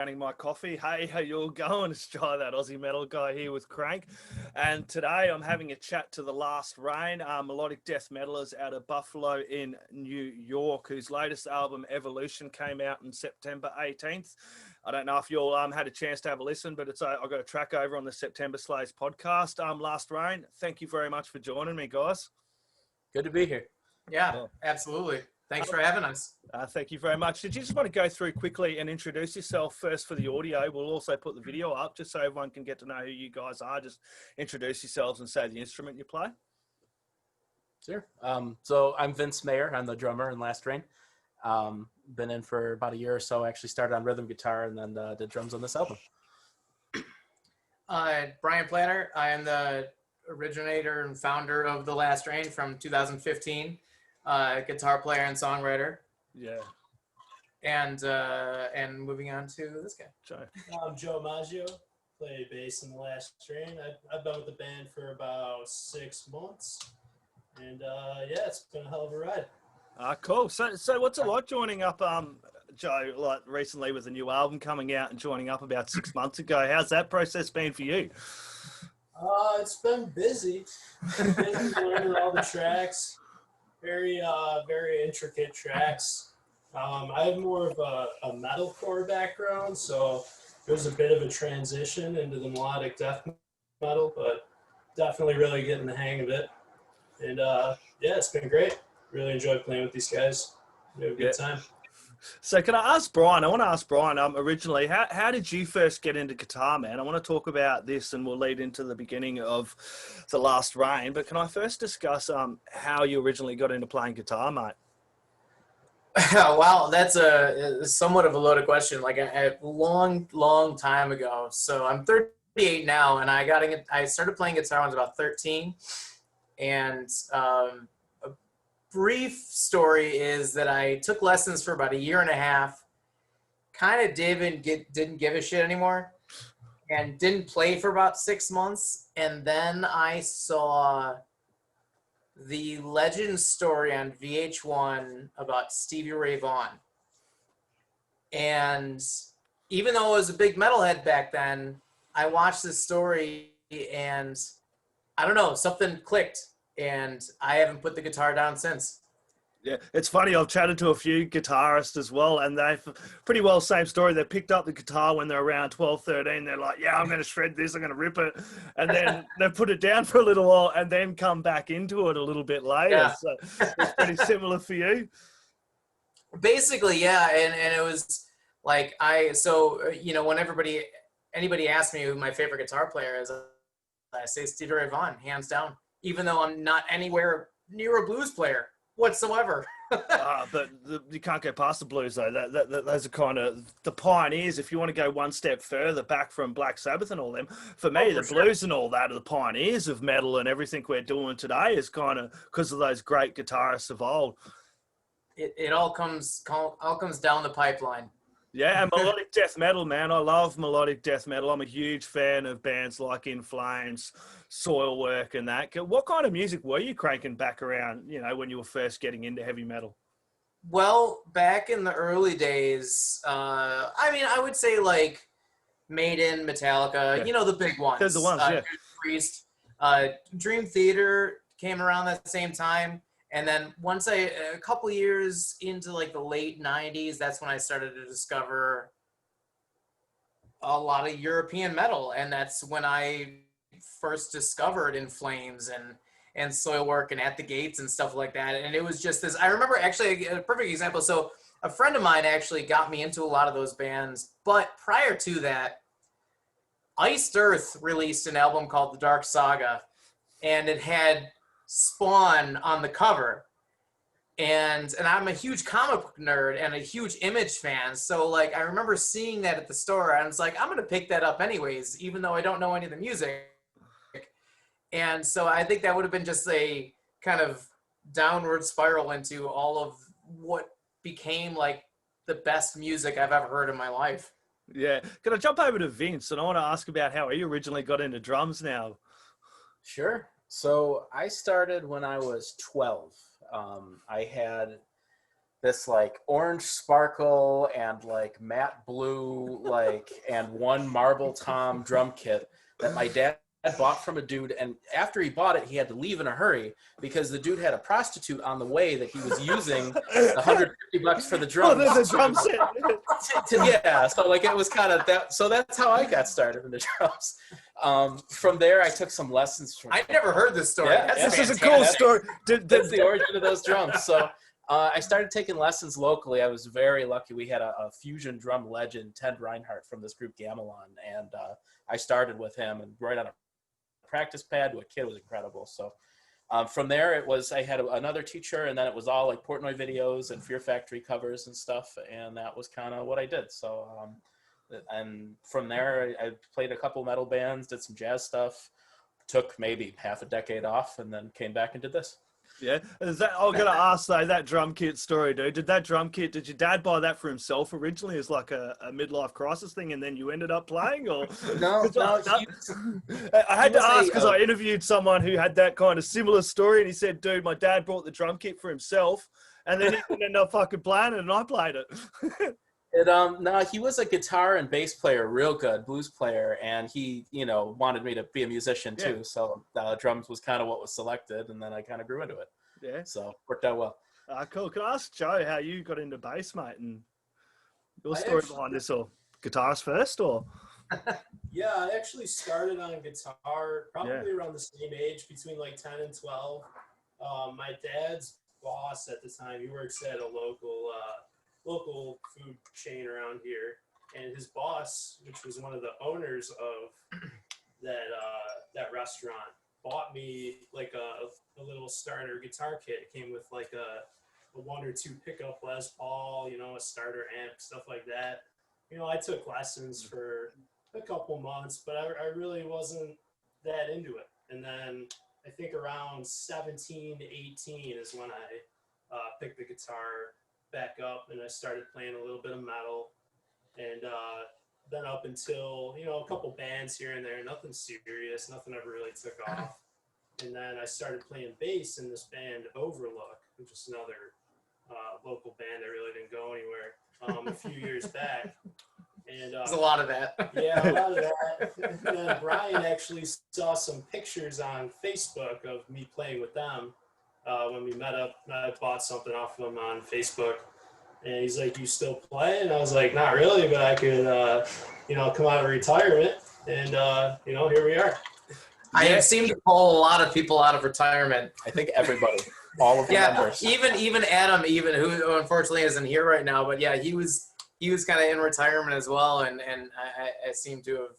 My coffee. Hey, how you all going? It's Joe, that Aussie Metal Guy here with Crank. And today I'm having a chat to The Last Rain, melodic death metalers out of Buffalo in New York, whose latest album, Evolution, came out on September 18th. I don't know if you all had a chance to have a listen, but I've got a track over on the September Slays podcast. Last Rain, thank you very much for joining me, guys. Good to be here. Yeah, absolutely. Thanks for having us. Thank you very much. Did you just want to go through quickly and introduce yourself first for the audio? We'll also put the video up just so everyone can get to know who you guys are. Just introduce yourselves and say the instrument you play. Sure. So I'm Vince Mayer. I'm the drummer in Last Rain. Been in for about a year or so. Actually started on rhythm guitar and then did drums on this album. Brian Platter. I am the originator and founder of The Last Rain from 2015. Guitar player and songwriter. Yeah. And moving on to this guy. Joe. I'm Joe Maggio, play bass in The Last Rain. I've been with the band for about 6 months. And yeah, it's been a hell of a ride. Cool. So what's it like joining up, Joe, like recently with a new album coming out and joining up about 6 months ago? How's that process been for you? It's been busy. Learning all the tracks. Very intricate tracks. I have more of a metalcore background, so there's a bit of a transition into the melodic death metal, but definitely really getting the hang of it. And yeah, it's been great. Really enjoyed playing with these guys. We had a good time. So can I ask Brian? I want to ask Brian, originally, how did you first get into guitar, man? I want to talk about this and we'll lead into the beginning of The Last Rain. But can I first discuss how you originally got into playing guitar, mate? Wow, that's a somewhat of a loaded question. Like a long time ago. So I'm 38 now, and I started playing guitar when I was about 13. And brief story is that I took lessons for about a year and a half, kind of didn't give a shit anymore, and didn't play for about 6 months. And then I saw the legend story on VH1 about Stevie Ray Vaughan. And even though I was a big metalhead back then, I watched this story and I don't know, something clicked. And I haven't put the guitar down since. Yeah, it's funny. I've chatted to a few guitarists as well, and they've pretty well same story. They picked up the guitar when they're around 12, 13. They're like, yeah, I'm going to shred this. I'm going to rip it. And then they put it down for a little while and then come back into it a little bit later. Yeah. So it's pretty similar for you. Basically, yeah. And it was like, when anybody asks me who my favorite guitar player is, I say Stevie Ray Vaughan, hands down. Even though I'm not anywhere near a blues player whatsoever. But you can't go past the blues, though. Those are kind of the pioneers. If you want to go one step further back from Black Sabbath and all them, for me, the blues and all that are the pioneers of metal, and everything we're doing today is kind of because of those great guitarists of old. It all comes down the pipeline. Yeah, and melodic death metal, man. I love melodic death metal. I'm a huge fan of bands like In Flames, Soilwork, and that. What kind of music were you cranking back around, when you were first getting into heavy metal? Well, back in the early days, I would say like Maiden, Metallica, yeah. The big ones. They're the ones, yeah. Priest, Dream Theater came around that same time. And then once a couple of years into like the late 90s, that's when I started to discover a lot of European metal. And that's when I first discovered In Flames and Soilwork and At the Gates and stuff like that. And it was just this, I remember actually a perfect example. So a friend of mine actually got me into a lot of those bands. But prior to that, Iced Earth released an album called The Dark Saga. And it had Spawn on the cover, and I'm a huge comic book nerd and a huge Image fan, so like I remember seeing that at the store and I was like, I'm gonna pick that up anyways, even though I don't know any of the music. And so I think that would have been just a kind of downward spiral into all of what became like the best music I've ever heard in my life. Yeah. Can I jump over to Vince, and I want to ask about how he originally got into drums now? Sure. So I started when I was 12. I had this like orange sparkle and like matte blue like and one marble tom drum kit that my dad bought from a dude, and after he bought it he had to leave in a hurry because the dude had a prostitute on the way that he was using the $150 for the drums. Oh, the drum set. Yeah, so like it was kind of that. So that's how I got started in the drums. From there I took some lessons from I never heard this story. Yeah, That's This is a cool story. that's the origin of those drums. So I started taking lessons locally. I was very lucky. We had a fusion drum legend, Ted Reinhardt from this group Gamelon, and I started with him and right on a practice pad. The kid was incredible. So from there, it was I had another teacher, and then it was all like Portnoy videos and Fear Factory covers and stuff, and that was kind of what I did. So and from there, I played a couple metal bands, did some jazz stuff, took maybe half a decade off, and then came back and did this. Yeah, is that? I'm gonna ask though, that drum kit story, dude. Did your dad buy that for himself originally as like a midlife crisis thing, and then you ended up playing, or? No. I had to ask because I interviewed someone who had that kind of similar story, and he said, "Dude, my dad brought the drum kit for himself, and then he didn't end up fucking playing it, and I played it." No, he was a guitar and bass player, real good blues player, and he, wanted me to be a musician too. Yeah. So drums was kind of what was selected, and then I kind of grew into it. Yeah. So worked out well. Cool. Can I ask Joe how you got into bass, mate, and your story behind this, or guitarist first, or? Yeah, I actually started on guitar probably around the same age, between like 10 and 12. My dad's boss at the time, he works at a local food chain around here, and his boss, which was one of the owners of that restaurant, bought me like a little starter guitar kit. It came with like a 1 or 2 pickup Les Paul, a starter amp, stuff like that. I took lessons for a couple months, but I really wasn't that into it. And then I think around 17 to 18 is when I picked the guitar back up, and I started playing a little bit of metal, and then up until a couple bands here and there, nothing serious, nothing ever really took off. And then I started playing bass in this band Overlook, which is another local band that really didn't go anywhere, a few years back. And There's a lot of that. Yeah, a lot of that. And then Brian actually saw some pictures on Facebook of me playing with them. When we met up, I bought something off of him on Facebook, and he's like, "You still play?" And I was like, "Not really, but I could, come out of retirement." And here we are. I seem to pull a lot of people out of retirement. I think everybody, all of the members. even Adam, who unfortunately isn't here right now, but yeah, he was kind of in retirement as well, and I seem to have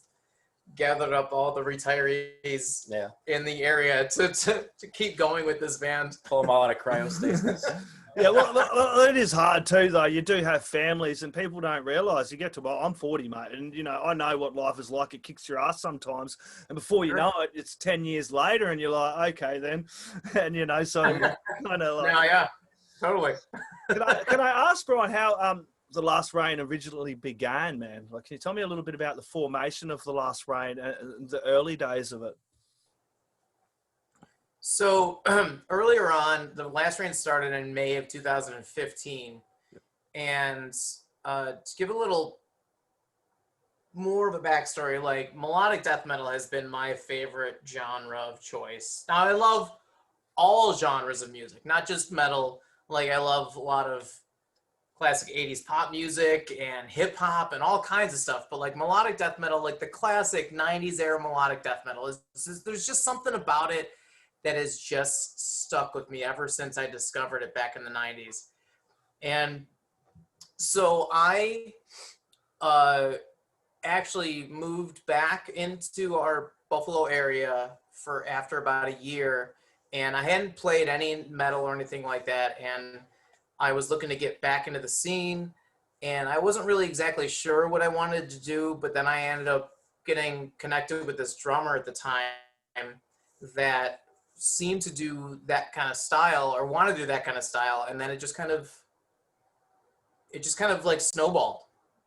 gathered up all the retirees in the area to keep going with this band. Pull them all out of cryostasis. Yeah, well, it is hard too, though. You do have families, and people don't realise. You get to, I'm 40, mate, and I know what life is like. It kicks your ass sometimes, and before you know it, it's 10 years later, and you're like, okay, then, and so kind of like. No, yeah, totally. Can I ask, Brian, how the Last Rain originally began, man? Like, can you tell me a little bit about the formation of the Last Rain and the early days of it? So earlier on, the Last Rain started in May of 2015, and to give a little more of a backstory, like melodic death metal has been my favorite genre of choice. Now, I love all genres of music, not just metal. Like, I love a lot of classic 80s pop music and hip hop and all kinds of stuff, but like melodic death metal, like the classic 90s era melodic death metal, there's just something about it that has just stuck with me ever since I discovered it back in the 90s. And so I actually moved back into our Buffalo area after about a year, and I hadn't played any metal or anything like that, and I was looking to get back into the scene, and I wasn't really exactly sure what I wanted to do, but then I ended up getting connected with this drummer at the time that seemed to do that kind of style, or want to do that kind of style, and then it just kind of like snowballed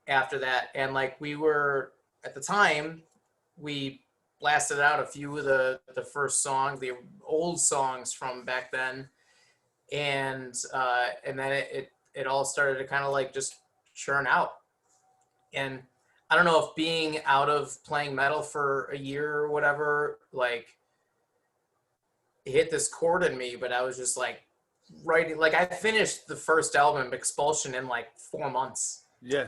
after that. And like, we were at the time, we blasted out a few of the first songs, the old songs from back then, and then it it all started to kind of like just churn out. And I don't know if being out of playing metal for a year or whatever, like, it hit this chord in me, but I was just like writing, like I finished the first album, Expulsion, in like 4 months. Yeah.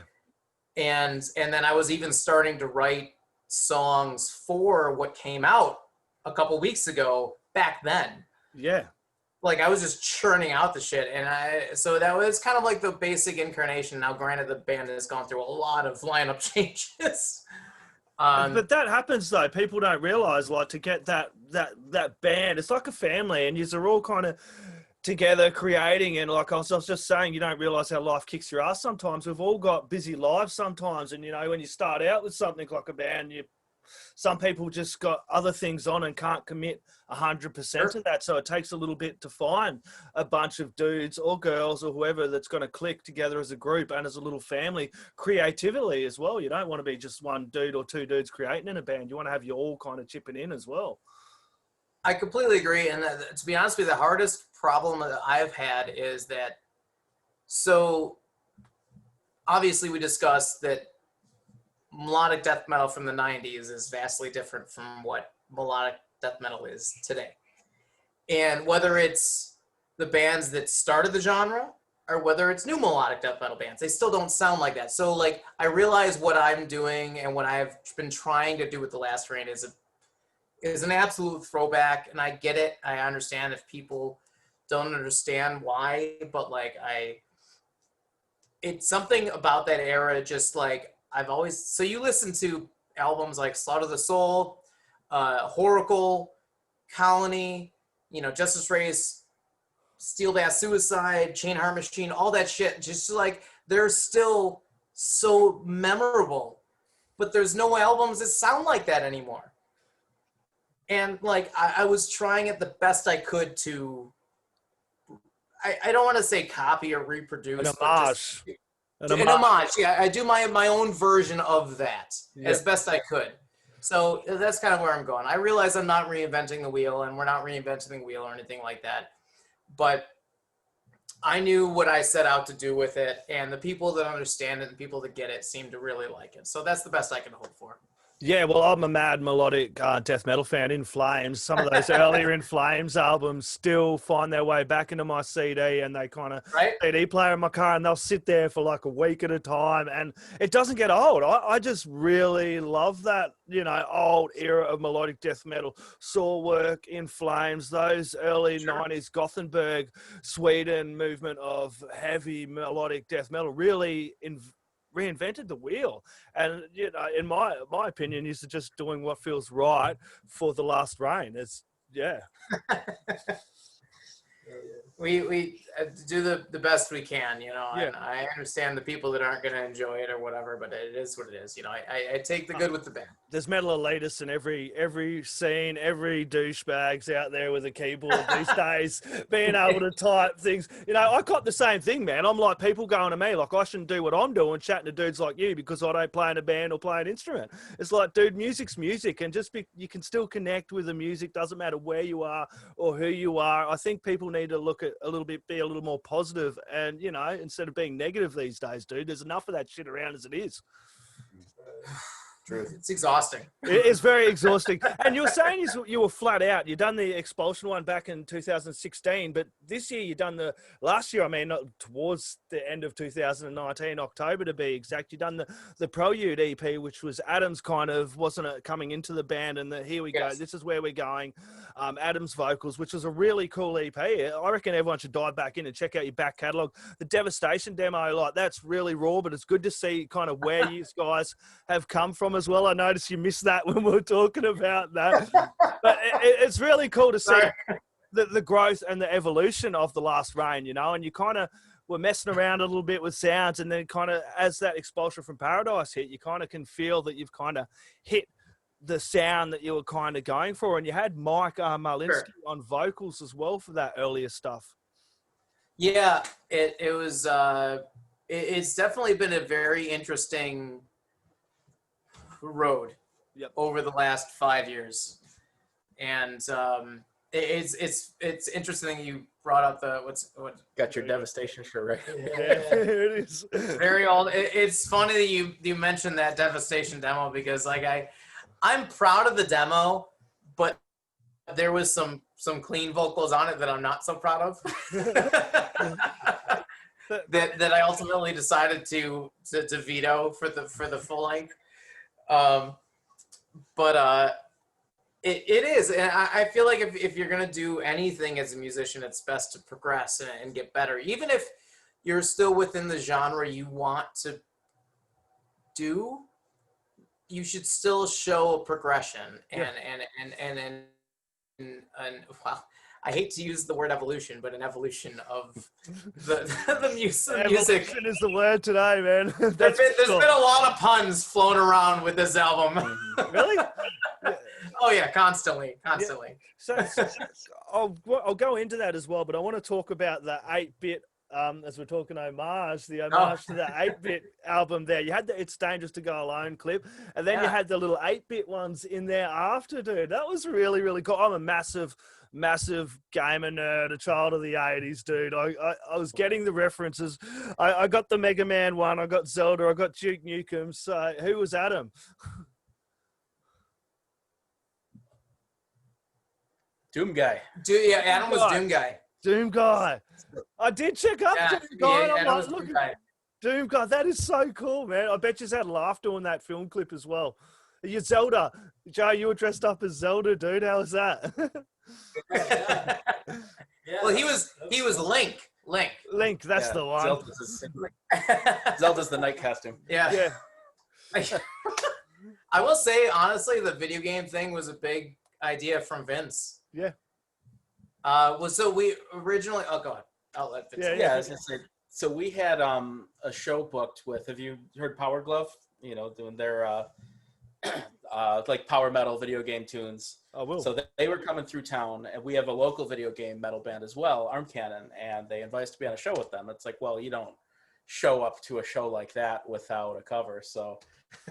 And then I was even starting to write songs for what came out a couple weeks ago back then. Yeah. Like I was just churning out the shit. And so that was kind of like the basic incarnation. Now, granted, the band has gone through a lot of lineup changes. But that happens though. People don't realize, like, to get that band, it's like a family, and you're all kind of together creating. And like I was just saying, you don't realize how life kicks your ass sometimes. We've all got busy lives sometimes, and when you start out with something like a band, some people just got other things on and can't commit 100% to that. So it takes a little bit to find a bunch of dudes or girls or whoever that's going to click together as a group and as a little family creatively as well. You don't want to be just one dude or two dudes creating in a band. You want to have you all kind of chipping in as well. I completely agree. And to be honest with you, the hardest problem that I've had is that, so obviously we discussed that melodic death metal from the 90s is vastly different from what melodic death metal is today. And whether it's the bands that started the genre or whether it's new melodic death metal bands, they still don't sound like that. So like, I realize what I'm doing and what I've been trying to do with The Last Rain is an absolute throwback, and I get it. I understand if people don't understand why, but like it's something about that era, just like I've always, so you listen to albums like Slaughter the Soul, Horacle, Colony, Justice Race, Steel Bass Suicide, Chain Heart Machine, all that shit, just like they're still so memorable, but there's no albums that sound like that anymore. And like I was trying it the best I could to, I don't want to say copy or reproduce, An homage. An homage. Yeah, I do my own version of that as best I could. So that's kind of where I'm going. I realize I'm not reinventing the wheel, and we're not reinventing the wheel or anything like that. But I knew what I set out to do with it, and the people that understand it and people that get it seem to really like it. So that's the best I can hope for. Yeah, well, I'm a mad melodic death metal fan. In Flames, some of those earlier In Flames albums still find their way back into my CD, and they kind of CD player in my car, and they'll sit there for like a week at a time, and it doesn't get old. I just really love that, old era of melodic death metal. Saw In Flames, those early 90s Gothenburg, Sweden movement of heavy melodic death metal really reinvented the wheel, and in my opinion, is just doing what feels right for The Last Rain. It's we do the best we can, and I understand the people that aren't going to enjoy it or whatever, but it is what it is. I take the good with the bad. There's metal elitists in every scene, every douchebag's out there with a keyboard these days, being able to type things. I caught the same thing, man. I'm like, people going to me like I shouldn't do what I'm doing, chatting to dudes like you because I don't play in a band or play an instrument. It's like, dude, music's music, and you can still connect with the music. Doesn't matter where you are or who you are. I think people need to look at be a little more positive, and instead of being negative these days, dude. There's enough of that shit around as it is. Truth. It's exhausting. It is very exhausting. And you were saying you were flat out. You done the Expulsion one back in 2016, but this year you done last year, towards the end of 2019, October to be exact, you done the Prelude EP, which was Adam's kind of, wasn't it, coming into the band, and here we go, this is where we're going. Adam's vocals, which was a really cool EP. I reckon everyone should dive back in and check out your back catalogue. The Devastation demo, like, that's really raw, but it's good to see kind of where you guys have come from as well. I noticed you missed that when we were talking about that. But it's really cool to see the growth and the evolution of The Last Rain, and you kind of were messing around a little bit with sounds, and then kind of as that Expulsion from Paradise hit, you kind of can feel that you've kind of hit the sound that you were kind of going for, and you had Mike Marlinski on vocals as well for that earlier stuff. Yeah, it was it's definitely been a very interesting road over the last 5 years, and it's interesting you brought up what Got your Devastation shirt, right? Yeah, it is. very old. It's funny that you mentioned that Devastation demo, because like I'm proud of the demo, but there was some clean vocals on it that I'm not so proud of. that I ultimately decided to veto for the full length. But it is, and I feel like if you're gonna do anything as a musician, it's best to progress and get better, even if you're still within the genre you want to do. You should still show a progression and well, I hate to use the word evolution, but an evolution of the music. Evolution is the word today, man. There's been a lot of puns flown around with this album. Really? Yeah. Oh yeah, constantly. So I'll go into that as well, but I want to talk about the 8-bit. As we're talking the homage to the 8-bit album there. You had the It's Dangerous to Go Alone clip, and then you had the little 8-bit ones in there after, dude. That was really, really cool. I'm a massive gamer nerd, a child of the 80s, dude. I was getting the references. I got the Mega Man one, I got Zelda, I got Duke Nukem. So who was Adam? Doom Guy. Adam was Doom Guy. Doom Guy. I did check up Doom Guy. And I'm like, look, Doom Guy. That is so cool, man. I bet you had laugh doing that film clip as well. You Zelda, Joe. You were dressed up as Zelda, dude. How was that? Yeah, well, he was Link. Link. That's the one. Zelda's the night costume. Yeah. I will say honestly, the video game thing was a big idea from Vince. Yeah. So we originally. Oh, go ahead. I'll let Vince. Yeah. I was gonna say. So we had a show booked with. Have you heard Power Glove? You know, doing their like power metal video game tunes. Oh, will. So they were coming through town, and we have a local video game metal band as well, Arm Cannon, and they invited us to be on a show with them. It's like, well, you don't show up to a show like that without a cover. So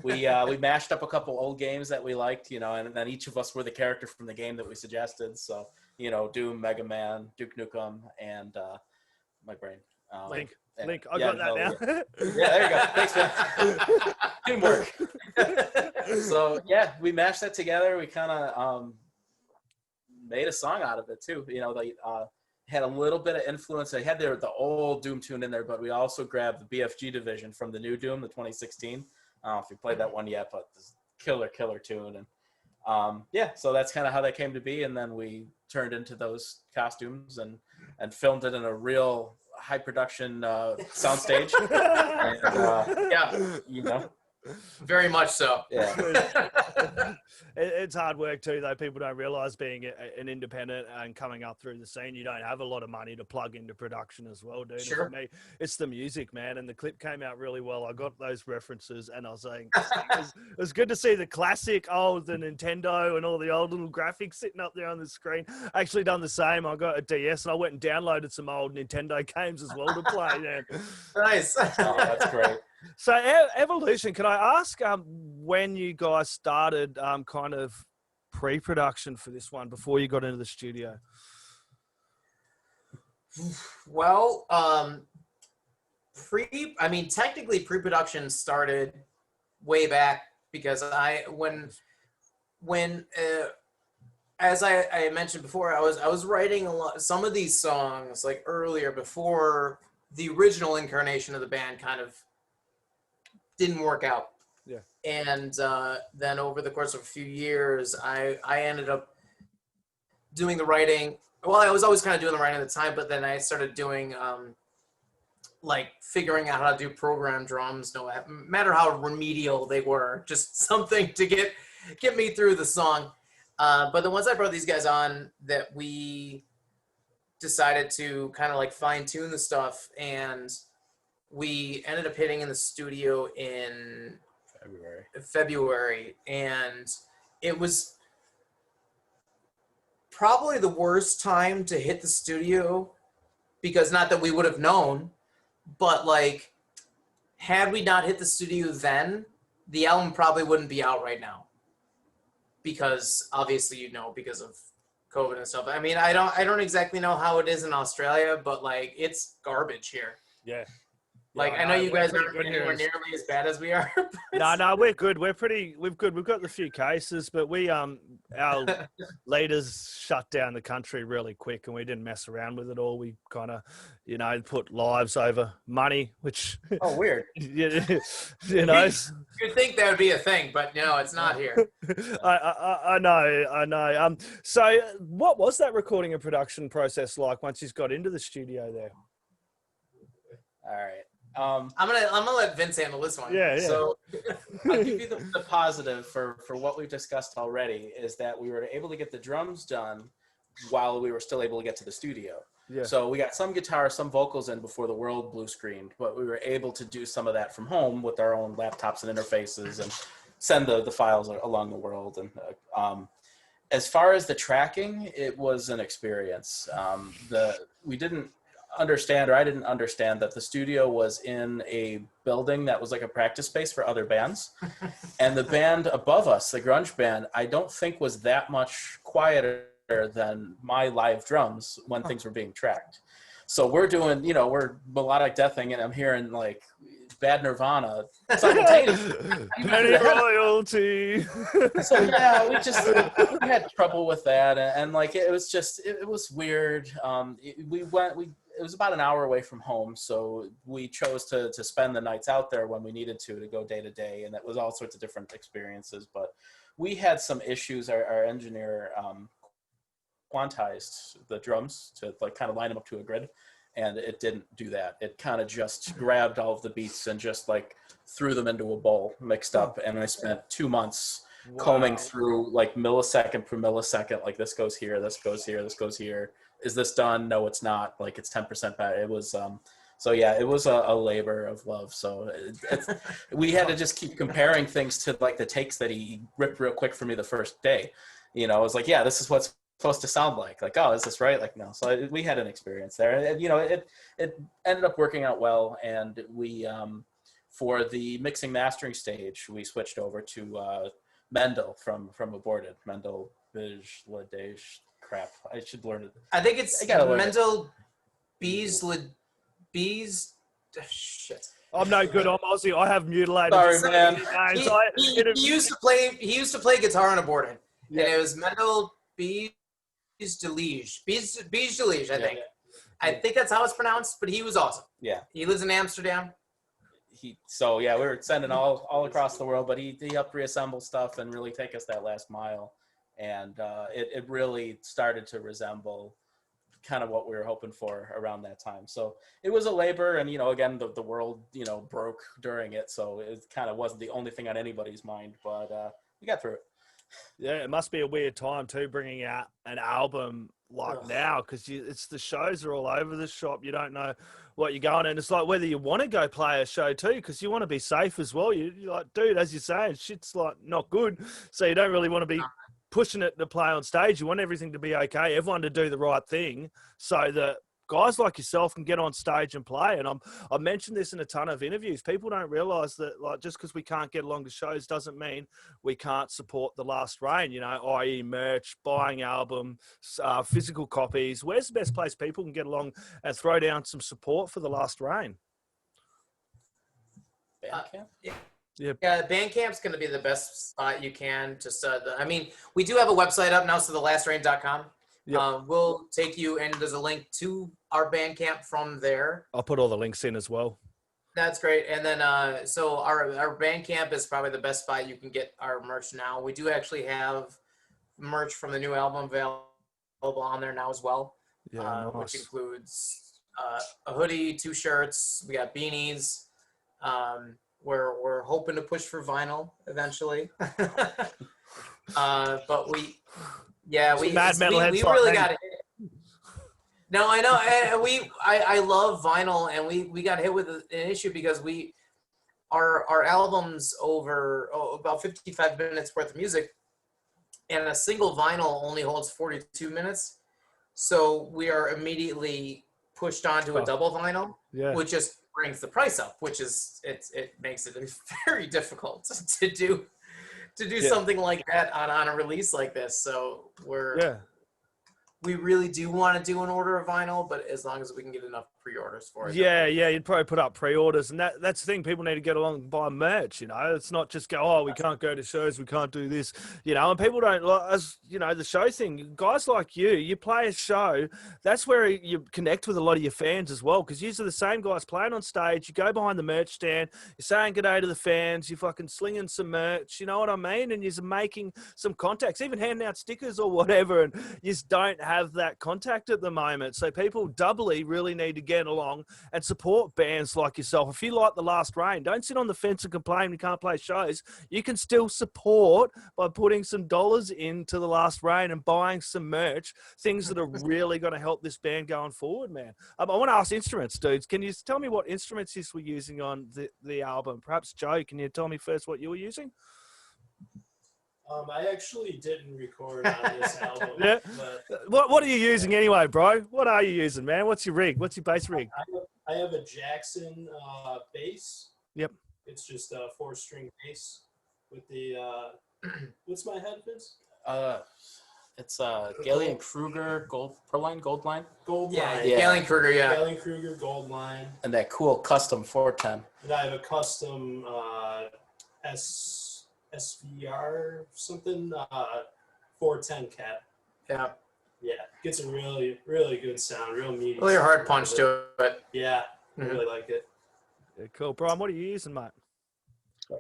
we mashed up a couple old games that we liked, you know, and then each of us were the character from the game that we suggested. So, you know, Doom, Mega Man, Duke Nukem, and my brain. Link. I got that now. Yeah, there you go. Thanks, man. Teamwork. So yeah, we mashed that together. We kind of made a song out of it too. You know, they had a little bit of influence. They had the old Doom tune in there, but we also grabbed the BFG division from the new Doom, the 2016. I don't know if you played that one yet, but this killer tune. And yeah, so that's kind of how that came to be. And then we turned into those costumes and filmed it in a real high production soundstage. And, yeah, you know. Very much so. Yeah. It's hard work too, though. People don't realize being an independent and coming up through the scene, you don't have a lot of money to plug into production as well, dude. Sure. For me, it's the music, man. And the clip came out really well. I got those references, and I was saying it was good to see the classic, the Nintendo and all the old little graphics sitting up there on the screen. I actually done the same. I got a DS and I went and downloaded some old Nintendo games as well to play. Man. Nice. Oh, that's great. So Evolution, can I ask when you guys started kind of pre-production for this one before you got into the studio? Well, technically pre-production started way back because as I mentioned before, I was writing some of these songs like earlier before the original incarnation of the band kind of didn't work out. Yeah. And then over the course of a few years, I ended up doing the writing. Well, I was always kind of doing the writing at the time, but then I started doing like figuring out how to do program drums, no matter how remedial they were, just something to get me through the song. But then once I brought these guys on, that we decided to kind of like fine tune the stuff, and we ended up hitting in the studio in February, and it was probably the worst time to hit the studio, because not that we would have known, but like had we not hit the studio then, the album probably wouldn't be out right now, because obviously, because of COVID and stuff. I mean, I don't exactly know how it is in Australia, but like it's garbage here. Yeah. Like Yeah, I know you we're guys pretty aren't good here. anywhere nearly as bad as we are. No, we're good. We're good. We've got the few cases, but our leaders shut down the country really quick, and we didn't mess around with it all. We kind of, put lives over money, which Oh, weird. you You'd think that would be a thing, but no, it's not here. I know. So what was that recording and production process like once you got into the studio there? All right. I'm gonna let Vince handle this one. Yeah. So I'll give you the positive for what we've discussed already is that we were able to get the drums done while we were still able to get to the studio. Yeah. So we got some guitar, some vocals in before the world blue screened, but we were able to do some of that from home with our own laptops and interfaces and send the files along the world. And as far as the tracking, it was an experience. We didn't understand, or I didn't understand, that the studio was in a building that was like a practice space for other bands. And the band above us, the grunge band, I don't think was that much quieter than my live drums when things were being tracked. So we're doing, we're melodic deathing, and I'm hearing like bad Nirvana simultaneously. Penny royalty. So yeah, we had trouble with that, and like it was weird. It was about an hour away from home, so we chose to spend the nights out there when we needed to go day to day, and it was all sorts of different experiences. But we had some issues. Our engineer quantized the drums to like kind of line them up to a grid, and it didn't do that. It kind of just grabbed all of the beats and just like threw them into a bowl mixed up, and I spent 2 months combing through like millisecond per millisecond, like this goes here, this goes here, this goes here. Is this done? No, it's not. Like it's 10% better. It was so yeah, it was a labor of love. So we had to just keep comparing things to like the takes that he ripped real quick for me the first day. I was like, yeah, this is what's supposed to sound like, oh, is this right? Like, no. So we had an experience there, and it ended up working out well. And we for the mixing mastering stage, we switched over to Mendel from Aborted. Mendel Bijladej. Crap, I should learn it. I think it's Mendel shit. I'm no good. I'm Aussie. I have mutilated. Sorry, man. He used to play guitar on Aborted, and it was Mendel Bijladej. Bijladej, I think. I think that's how it's pronounced, but he was awesome. Yeah. He lives in Amsterdam. We were sending all across the world, but he helped reassemble stuff and really take us that last mile. And it really started to resemble kind of what we were hoping for around that time. So it was a labor, and again, the world broke during it, so it kind of wasn't the only thing on anybody's mind, but we got through it. Yeah, it must be a weird time too, bringing out an album like now, because it's the shows are all over the shop. You don't know what you're going, and it's like whether you want to go play a show too, because you want to be safe as well. You're like, dude, as you're saying, shit's like not good, so you don't really want to be pushing it to play on stage. You want everything to be okay, everyone to do the right thing, so that guys like yourself can get on stage and play. And I mentioned this in a ton of interviews. People don't realize that, like, just because we can't get along to shows doesn't mean we can't support The Last Reign, i.e. merch, buying album, physical copies. Where's the best place people can get along and throw down some support for The Last Reign? Bandcamp? Yeah, Bandcamp's going to be the best spot you can. We do have a website up now, so thelastrain.com. Yep. We'll take you, and there's a link to our Bandcamp from there. I'll put all the links in as well. That's great. And then, so our Bandcamp is probably the best spot you can get our merch now. We do actually have merch from the new album available on there now as well. Yeah, nice. Which includes a hoodie, 2 shirts. We got beanies. We're hoping to push for vinyl eventually. But we really got it. No, I know. I love vinyl, and we got hit with an issue because our album's over about 55 minutes worth of music, and a single vinyl only holds 42 minutes. So we are immediately pushed onto a double vinyl, which just brings the price up, which is it makes it very difficult to do something like that on a release like this. So we're we really do want to do an order of vinyl, but as long as we can get enough pre-orders for it. Yeah, you'd probably put up pre-orders, and that's the thing. People need to get along and buy merch. It's not just go, oh, we can't go to shows, we can't do this, and people don't, as the show thing. Guys like you play a show. That's where you connect with a lot of your fans as well, because usually the same guys playing on stage. You go behind the merch stand, you're saying good day to the fans, you're fucking slinging some merch. You know what I mean? And you're making some contacts, even handing out stickers or whatever. And you just don't have that contact at the moment. So people doubly really need to get along and support bands like yourself. If you like The Last Rain, don't sit on the fence and complain you can't play shows. You can still support by putting some dollars into The Last Rain and buying some merch, things that are really going to help this band going forward, man. I want to ask instruments, dudes. Can you tell me what instruments you were using on the album? Perhaps, Joe, can you tell me first what you were using? I actually didn't record on this album. Yeah. But what are you using anyway, bro? What are you using, man? What's your rig? What's your bass rig? I have a Jackson bass. Yep. It's just a 4-string bass with the what's my head, Vince? It's Galen Kruger Goldline. Gold Yeah, line. Yeah. Galen Kruger, yeah. Galen Kruger Gold line. And that cool custom 410. And I have a custom SVR something 410 cap. Yeah. Yeah, gets a really, really good sound, real meaty. Really hard sound. punch to it. Yeah, I Mhm. really like it. Yeah, cool. Brian, what are you using, mate?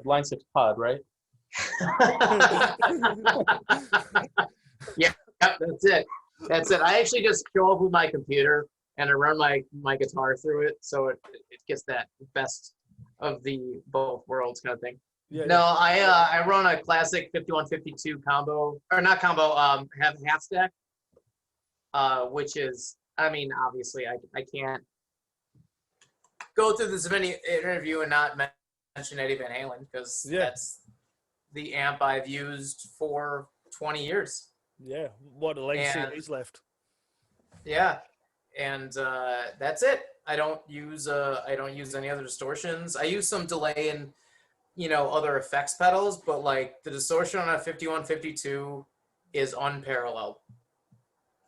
Line 6 pod, right? Yeah, that's it. That's it. I actually just show up with my computer and I run my guitar through it, so it gets that best of the both worlds kind of thing. Yeah, No, I run a classic 5152 combo, or not combo, have half stack, which is, I mean, obviously I can't go through this many interview and not mention Eddie Van Halen, because that's the amp I've used for 20 years. Yeah, what a legacy And- he's left. Yeah, and that's it. I don't use any other distortions. I use some delay and other effects pedals, but like the distortion on a 5152 is unparalleled.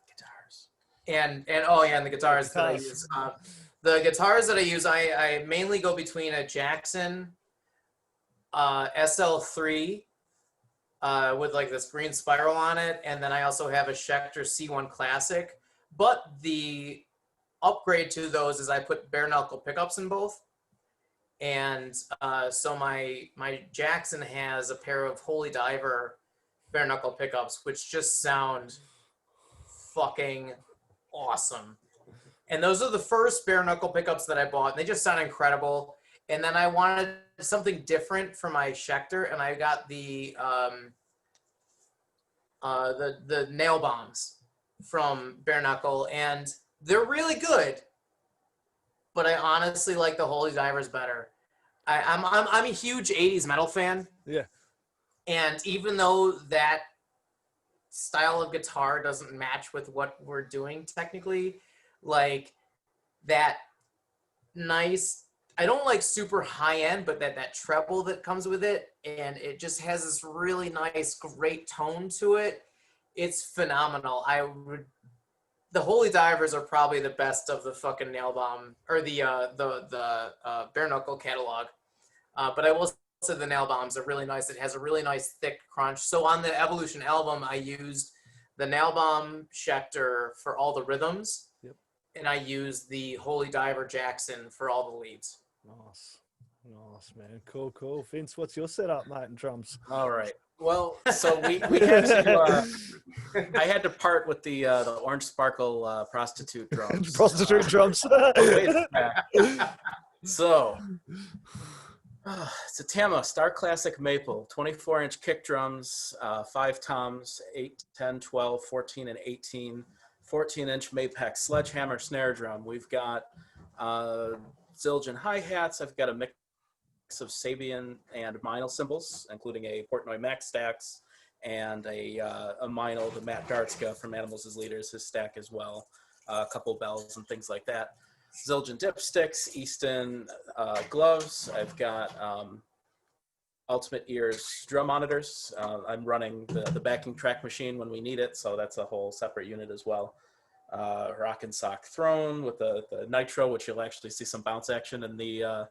Guitars. And oh yeah, and the guitars that I use. The guitars that I use, I mainly go between a Jackson SL3 with like this green spiral on it, and then I also have a Schecter C1 Classic. But the upgrade to those is I put bare knuckle pickups in both, and so my Jackson has a pair of Holy Diver bare knuckle pickups, which just sound fucking awesome. And those are the first bare knuckle pickups that I bought, and they just sound incredible. And then I wanted something different for my Schecter, and I got the nail bombs from bare knuckle, and they're really good. But I honestly like the Holy Divers better. I'm a huge 80s metal fan. Yeah. And even though that style of guitar doesn't match with what we're doing technically, like that nice, I don't like super high end, but that treble that comes with it, and it just has this really nice, great tone to it. It's phenomenal. The Holy Divers are probably the best of the fucking nail bomb, or the bare knuckle catalog. But I will say the nail bombs are really nice. It has a really nice thick crunch. So on the Evolution album, I used the nail bomb Schecter for all the rhythms, and I used the Holy Diver Jackson for all the leads. Nice, man. Cool. Vince, what's your setup, mate, in drums? All right. Well, so we had to. I had to part with the Orange Sparkle prostitute drums. Prostitute drums. So it's a Tama Star Classic Maple, 24-inch kick drums, 5 toms, 8, 10, 12, 14, and 18, 14-inch Mapex sledgehammer snare drum. We've got Zildjian hi-hats. I've got a mix of Sabian and Meinl cymbals, including a Portnoy Max stacks and a Meinl, the Matt Dartska from Animals as Leaders, his stack as well, a couple bells and things like that. Zildjian dipsticks, Easton gloves. I've got Ultimate Ears drum monitors. I'm running the backing track machine when we need it, so that's a whole separate unit as well. Rock and Sock Throne with the Nitro, which you'll actually see some bounce action in the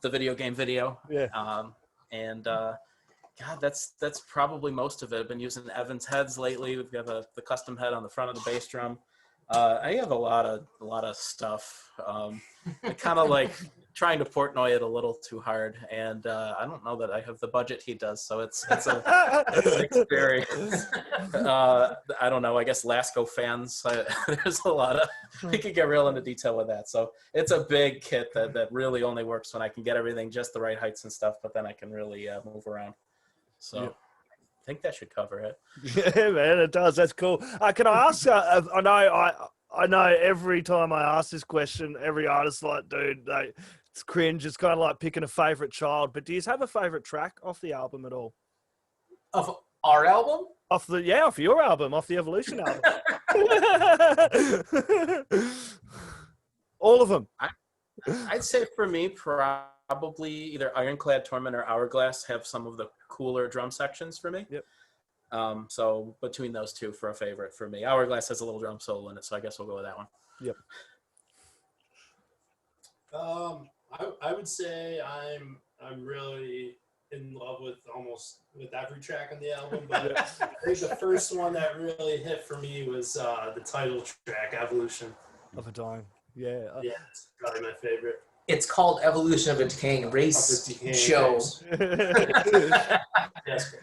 video game video. Yeah. God, that's probably most of it. I've been using Evans heads lately. We've got the custom head on the front of the bass drum. I have a lot of stuff. I kind of like trying to Portnoy it a little too hard, and I don't know that I have the budget he does, so it's an experience. I don't know. I guess Lasco fans. There's a lot of. We could get real into detail with that. So it's a big kit that really only works when I can get everything just the right heights and stuff, but then I can really move around. So. Yep. I think that should cover it. Yeah, man, it does. That's cool. Can I ask? I know every time I ask this question, every artist like, dude, it's cringe. It's kind of like picking a favorite child. But do you have a favorite track off the album at all? Of our album? Off your album, off the Evolution album. All of them. I'd say for me, probably either Ironclad Torment or Hourglass have some of the cooler drum sections for me. Yep. So between those two for a favorite for me, Hourglass has a little drum solo in it, so I guess we'll go with that one. Yep. I would say I'm really in love with every track on the album, but I think the first one that really hit for me was the title track, Evolution. Of a Dying. Yeah. Yeah, it's probably my favorite. It's called Evolution of a Decaying Race, Joe. Yes.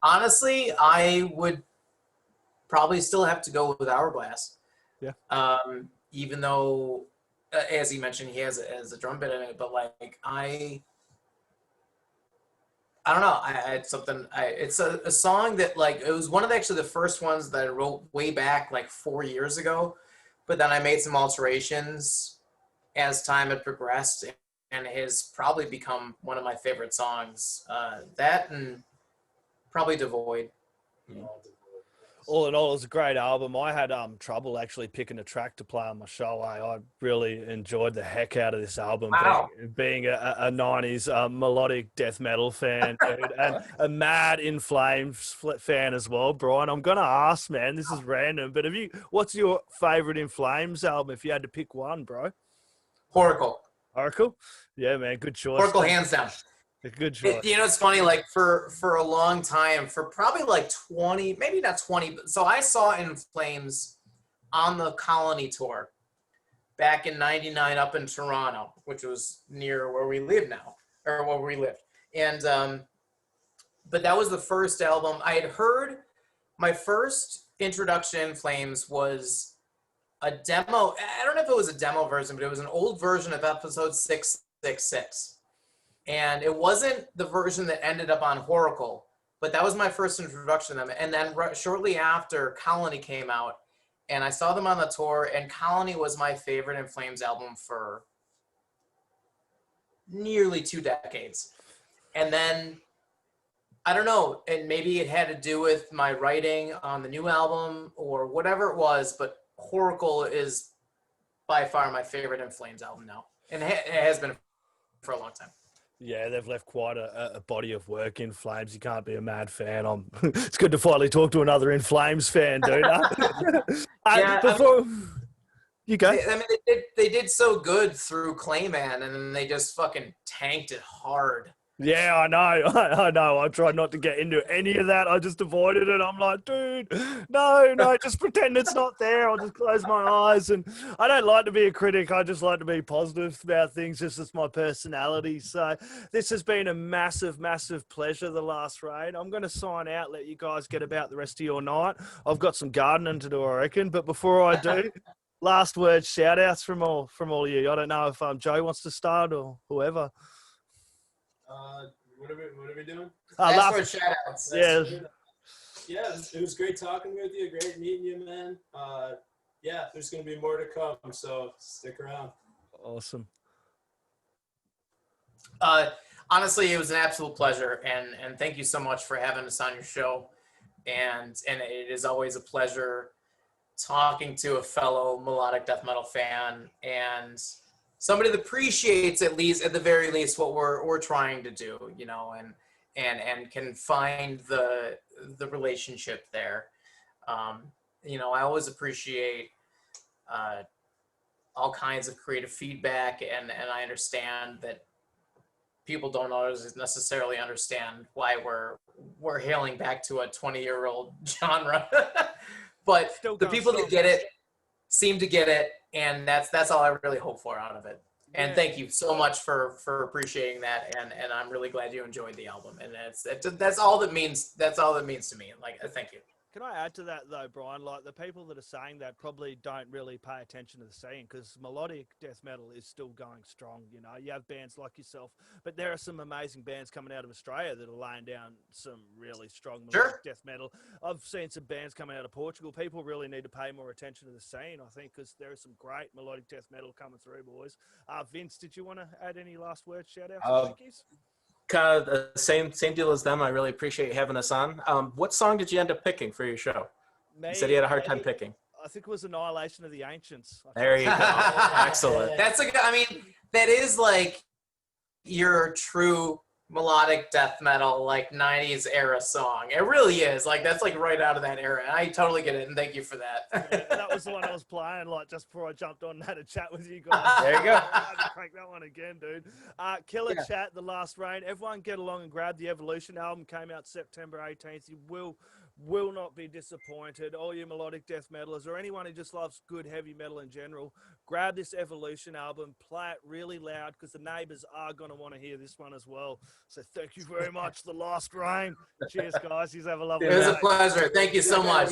Honestly, I would probably still have to go with Hourglass. Yeah. Even though, as he mentioned, he has a drum bit in it, but like I don't know. It's a song that like it was one of the first ones that I wrote way back like 4 years ago, but then I made some alterations as time had progressed, and it has probably become one of my favorite songs. That and probably Devoid. All in all, it was a great album. I had trouble actually picking a track to play on my show. I really enjoyed the heck out of this album. Wow. Being a 90s melodic death metal fan, dude, and a mad In Flames fan as well, Brian. I'm going to ask, man, this is random, but what's your favorite In Flames album if you had to pick one, bro? Oracle. Oracle? Yeah, man, good choice. Oracle, hands down. Good choice. It's funny, like for a long time, for probably like 20, maybe not 20, but so I saw In Flames on the Colony tour back in '99 up in Toronto, which was near where we live now, or where we lived. And but that was the first album I had heard. My first introduction to In Flames was a demo. I don't know if it was a demo version, but it was an old version of episode 666. And it wasn't the version that ended up on Oracle, but that was my first introduction to them. And then shortly after, Colony came out, and I saw them on the tour, and Colony was my favorite In Flames album for nearly 2 decades. And then, I don't know, and maybe it had to do with my writing on the new album or whatever it was, but Oracle is by far my favorite In Flames album now. And it has been for a long time. Yeah, they've left quite a body of work In Flames. You can't be a mad fan. It's good to finally talk to another In Flames fan, dude. You go. I mean, they did so good through Clayman, and then they just fucking tanked it hard. Yeah, I know. I tried not to get into any of that. I just avoided it. I'm like, dude, no, just pretend it's not there. I'll just close my eyes. And I don't like to be a critic. I just like to be positive about things. Just as my personality. So this has been a massive, massive pleasure, the last raid. I'm going to sign out, let you guys get about the rest of your night. I've got some gardening to do, I reckon. But before I do, last word, shout outs from all of you. I don't know if Joe wants to start or whoever. What are we doing? Last word shout outs. Yeah. Yeah, it was great talking with you. Great meeting you, man. Yeah, there's going to be more to come, so stick around. Awesome. Honestly, it was an absolute pleasure, and thank you so much for having us on your show. And it is always a pleasure talking to a fellow melodic death metal fan and somebody that appreciates at the very least what we're trying to do, you know, and can find the relationship there. You know, I always appreciate all kinds of creative feedback, and I understand that people don't always necessarily understand why we're hailing back to a 20-year-old genre. But the people that get it seem to get it, and that's all I really hope for out of it. And thank you so much for appreciating that, and I'm really glad you enjoyed the album. And that's all that means. That's all that means to me. Like, thank you. Can I add to that though, Brian? Like, the people that are saying that probably don't really pay attention to the scene, because melodic death metal is still going strong. You know, you have bands like yourself, but there are some amazing bands coming out of Australia that are laying down some really strong melodic death metal. I've seen some bands coming out of Portugal. People really need to pay more attention to the scene, I think, because there is some great melodic death metal coming through, boys. Vince, did you want to add any last words, shout out to the Kind of the same deal as them. I really appreciate you having us on. What song did you end up picking for your show? You said you had a hard time picking. I think it was Annihilation of the Ancients. There you go. Excellent. That's I mean, that is like your true melodic death metal, like 90s era song. It really is. Like, that's like right out of that era. And I totally get it, and thank you for that. Yeah, that was the one I was playing, like, just before I jumped on and had a chat with you guys. There you go. I had to crank that one again, dude. Killer chat, The Last Rain. Everyone get along and grab the Evolution album. Came out September 18th. You will not be disappointed. All you melodic death metalers, or anyone who just loves good heavy metal in general, grab this Evolution album, play it really loud, because the neighbors are going to want to hear this one as well. So thank you very much, The Last Rain. Cheers, guys. You have a lovely day. It was a pleasure. Thank you so much.